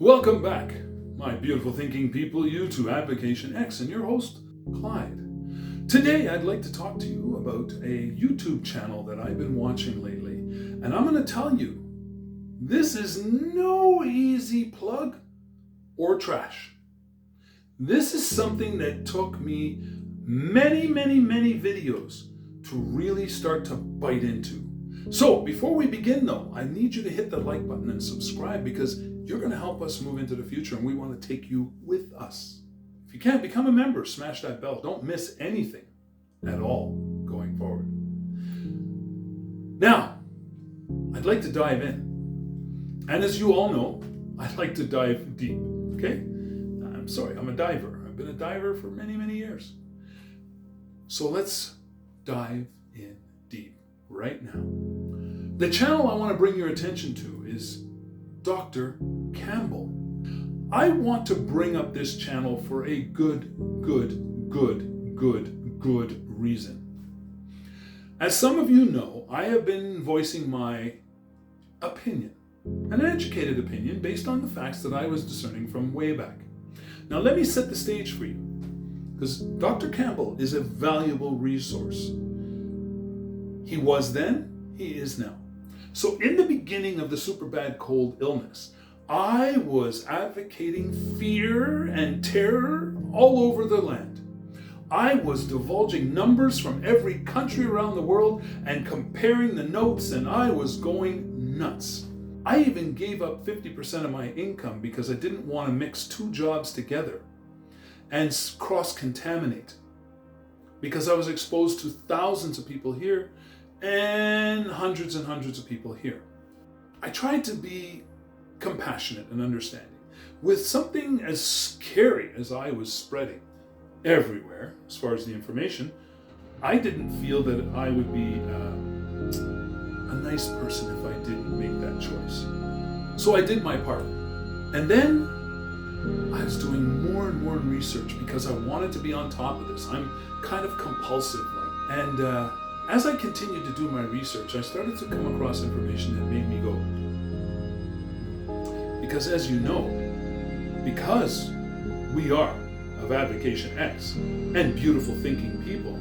Welcome back, my beautiful thinking people, you to Advocation X and your host, Clyde. Today I'd like to talk to you about a YouTube channel that I've been watching lately, and I'm going to tell you, this is no easy plug or trash. This is something that took me many videos to really start to bite into. So before we begin though, I need you to hit the like button and subscribe because you're going to help us move into the future and we want to take you with us. If you can't, become a member, smash that bell. Don't miss anything at all going forward. Now, I'd like to dive in. And as you all know, I'd like to dive deep, okay? I'm sorry, I'm a diver. I've been a diver for many years. So let's dive in deep right now. The channel I want to bring your attention to is Dr. Campbell. I want to bring up this channel for a good reason. As some of you know, I have been voicing my opinion, an educated opinion based on the facts that I was discerning from way back. Now let me set the stage for you, because Dr. Campbell is a valuable resource. He was then, he is now. So in the beginning of the super bad cold illness, I was advocating fear and terror all over the land. I was divulging numbers from every country around the world and comparing the notes, and I was going nuts. I even gave up 50% of my income because I didn't want to mix two jobs together and cross-contaminate, because I was exposed to thousands of people here and hundreds of people here. I tried to be compassionate and understanding with something as scary as I was spreading everywhere. As far as the information, I didn't feel that I would be a nice person if I didn't make that choice. So I did my part. And then I was doing more and more research because I wanted to be on top of this. I'm kind of compulsive. And as I continued to do my research, I started to come across information that made me go. Because as you know, because we are of Advocation X and beautiful thinking people,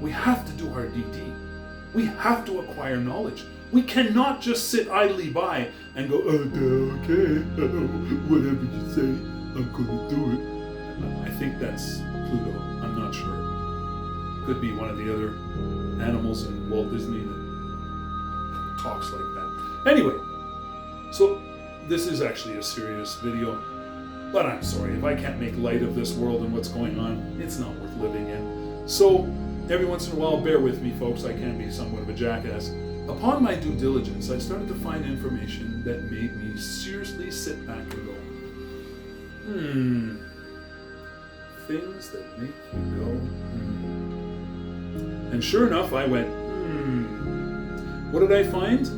we have to do our DD. We have to acquire knowledge. We cannot just sit idly by and go, okay, whatever you say, I'm going to do it. I think that's Pluto. I'm not sure. Could be one of the other animals in Walt Disney that talks like that. Anyway, so this is actually a serious video, but I'm sorry, if I can't make light of this world and what's going on, it's not worth living in. So every once in a while, bear with me folks, I can be somewhat of a jackass. Upon my due diligence, I started to find information that made me seriously sit back and go, things that make you go, And sure enough, I went, What did I find?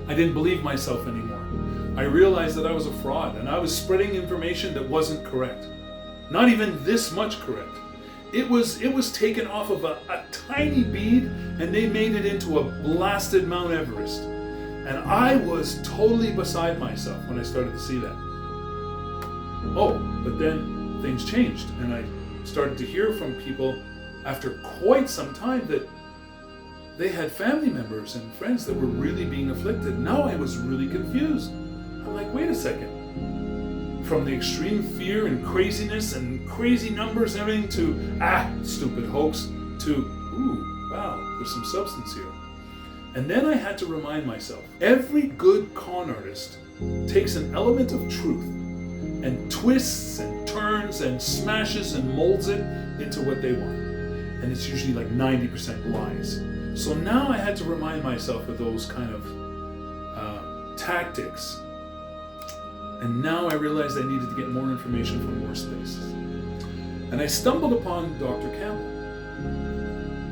I didn't believe myself anymore. I realized that I was a fraud and I was spreading information that wasn't correct. Not even this much correct. It was taken off of a tiny bead and they made it into a blasted Mount Everest. And I was totally beside myself when I started to see that. Oh, but then things changed and I started to hear from people after quite some time that they had family members and friends that were really being afflicted. Now I was really confused. I'm like, wait a second. From the extreme fear and craziness and crazy numbers and everything to, stupid hoax, to, wow, there's some substance here. And then I had to remind myself, every good con artist takes an element of truth and twists and turns and smashes and molds it into what they want. And it's usually like 90% lies. So now I had to remind myself of those kind of tactics. And now I realized I needed to get more information from more spaces. And I stumbled upon Dr. Campbell.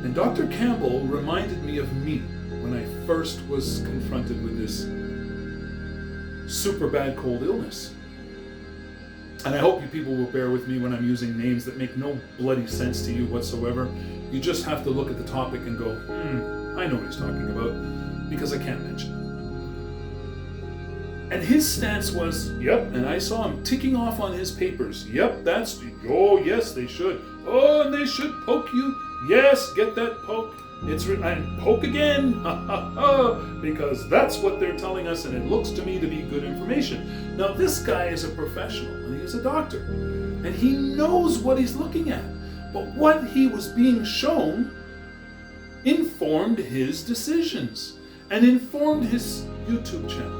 And Dr. Campbell reminded me of me when I first was confronted with this super bad cold illness. And I hope you people will bear with me when I'm using names that make no bloody sense to you whatsoever. You just have to look at the topic and go, I know what he's talking about, because I can't mention it. And his stance was, yep, and I saw him ticking off on his papers. Yep, yes, they should. Oh, and they should poke you. Yes, get that poke. And poke again, because that's what they're telling us, and it looks to me to be good information. Now, this guy is a professional, and he's a doctor, and he knows what he's looking at. But what he was being shown informed his decisions and informed his YouTube channel.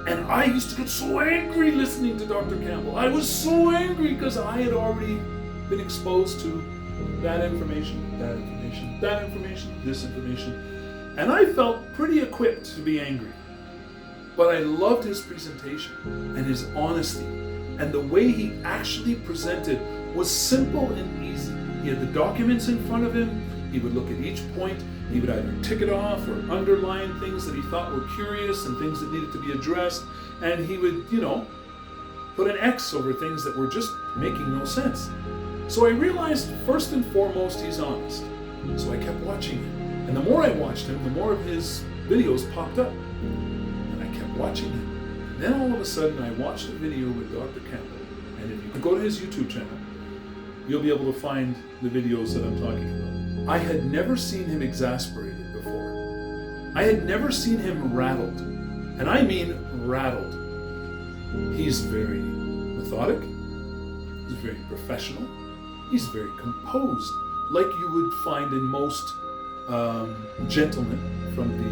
And I used to get so angry listening to Dr. Campbell. I was so angry because I had already been exposed to that information, this information. And I felt pretty equipped to be angry. But I loved his presentation and his honesty. And the way he actually presented was simple and easy. He had the documents in front of him. He would look at each point. He would either tick it off or underline things that he thought were curious and things that needed to be addressed. And he would, put an X over things that were just making no sense. So I realized, first and foremost, he's honest. So I kept watching him. And the more I watched him, the more of his videos popped up. And I kept watching him. And then all of a sudden, I watched a video with Dr. Campbell. And if you can go to his YouTube channel, you'll be able to find the videos that I'm talking about. I had never seen him exasperated before. I had never seen him rattled. And I mean rattled. He's very methodic. He's very professional. He's very composed, like you would find in most gentlemen from the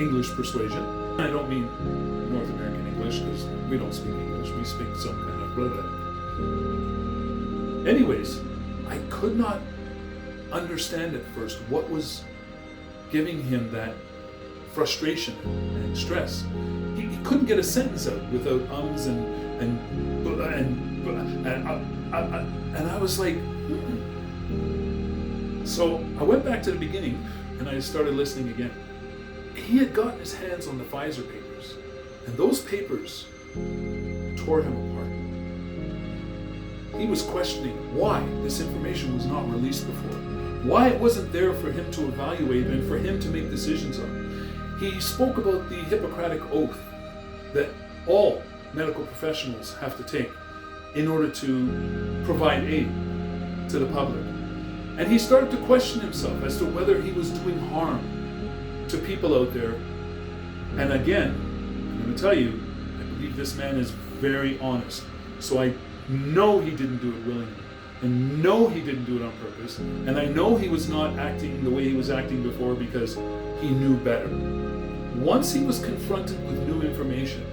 English persuasion. I don't mean North American English, because we don't speak English. We speak some kind of blah, blah. Anyways, I could not understand at first what was giving him that frustration and stress. He couldn't get a sentence out without ums and I was like, So I went back to the beginning and I started listening again. He had gotten his hands on the Pfizer papers, and those papers tore him apart. He was questioning why this information was not released before, why it wasn't there for him to evaluate and for him to make decisions on. He spoke about the Hippocratic Oath that all medical professionals have to take in order to provide aid to the public. And he started to question himself as to whether he was doing harm to people out there. And again, I'm going to tell you, I believe this man is very honest. So I know he didn't do it willingly. And know he didn't do it on purpose. And I know he was not acting the way he was acting before because he knew better. Once he was confronted with new information,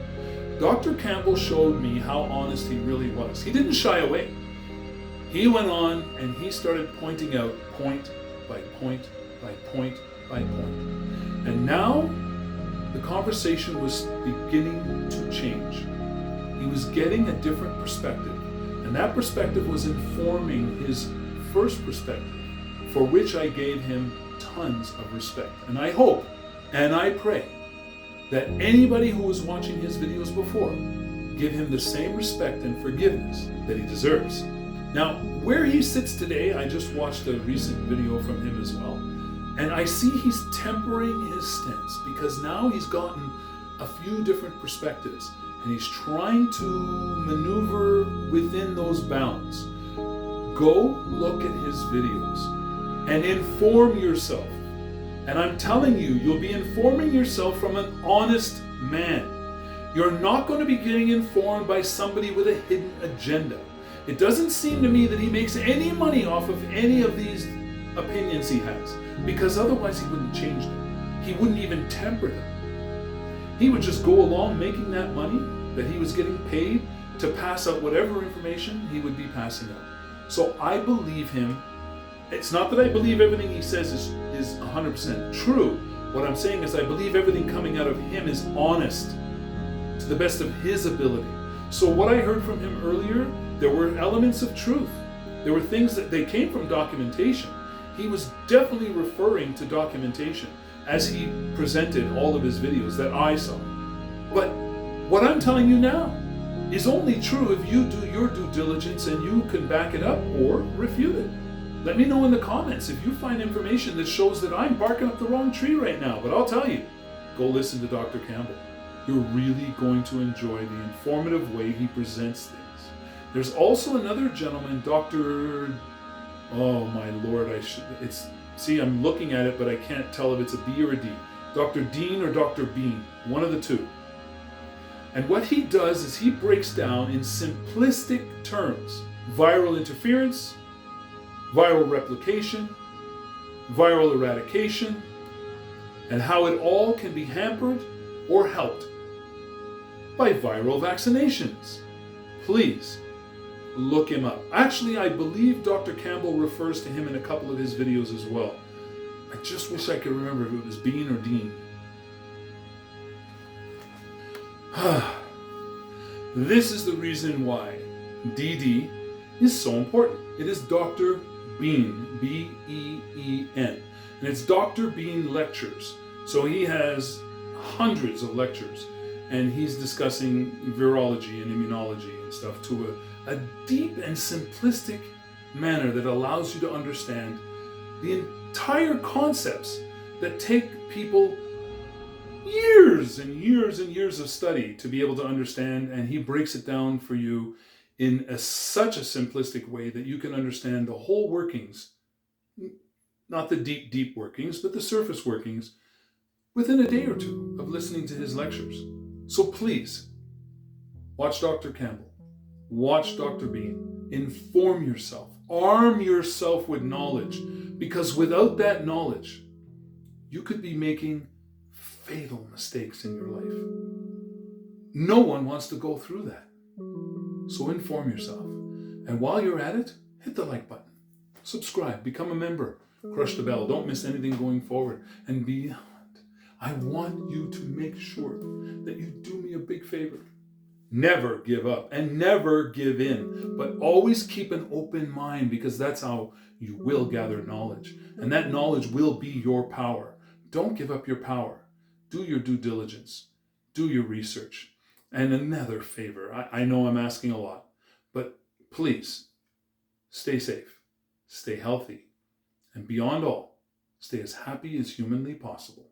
Dr. Campbell showed me how honest he really was. He didn't shy away. He went on and he started pointing out point by point by point by point. And now the conversation was beginning to change. He was getting a different perspective. And that perspective was informing his first perspective, for which I gave him tons of respect. And I hope and I pray that anybody who was watching his videos before give him the same respect and forgiveness that he deserves. Now, where he sits today, I just watched a recent video from him as well, and I see he's tempering his stance because now he's gotten a few different perspectives and he's trying to maneuver within those bounds. Go look at his videos and inform yourself. And I'm telling you, you'll be informing yourself from an honest man. You're not going to be getting informed by somebody with a hidden agenda. It doesn't seem to me that he makes any money off of any of these opinions he has, because otherwise he wouldn't change them. He wouldn't even temper them. He would just go along making that money that he was getting paid to pass out whatever information he would be passing out. So I believe him. It's not that I believe everything he says is 100% true. What I'm saying is I believe everything coming out of him is honest to the best of his ability. So what I heard from him earlier, there were elements of truth. There were things that they came from documentation. He was definitely referring to documentation as he presented all of his videos that I saw. But what I'm telling you now is only true if you do your due diligence and you can back it up or refute it. Let me know in the comments if you find information that shows that I'm barking up the wrong tree right now. But I'll tell you, go listen to Dr. Campbell. You're really going to enjoy the informative way he presents things. There's also another gentleman, Dr. Oh my Lord, I'm looking at it, but I can't tell if it's a B or a D. Dr. Dean or Dr. Bean, one of the two. And what he does is he breaks down in simplistic terms viral interference, viral replication, viral eradication, and how it all can be hampered or helped by viral vaccinations. Please look him up. Actually, I believe Dr. Campbell refers to him in a couple of his videos as well. I just wish I could remember if it was Bean or Dean. This is the reason why DD is so important. It is Dr. Bean, B-E-E-N. And it's Dr. Bean Lectures. So he has hundreds of lectures, and he's discussing virology and immunology and stuff to a deep and simplistic manner that allows you to understand the entire concepts that take people years and years and years of study to be able to understand, and he breaks it down for you in such a simplistic way that you can understand the whole workings, not the deep workings, but the surface workings, within a day or two of listening to his lectures. So please, watch Dr. Campbell, watch Dr. Bean, inform yourself, arm yourself with knowledge, because without that knowledge, you could be making fatal mistakes in your life. No one wants to go through that. So inform yourself. And while you're at it, hit the like button, subscribe, become a member, crush the bell, don't miss anything going forward. And beyond, I want you to make sure that you do me a big favor. Never give up and never give in, but always keep an open mind, because that's how you will gather knowledge. And that knowledge will be your power. Don't give up your power. Do your due diligence. Do your research. And another favor, I know I'm asking a lot, but please stay safe, stay healthy, and beyond all, stay as happy as humanly possible.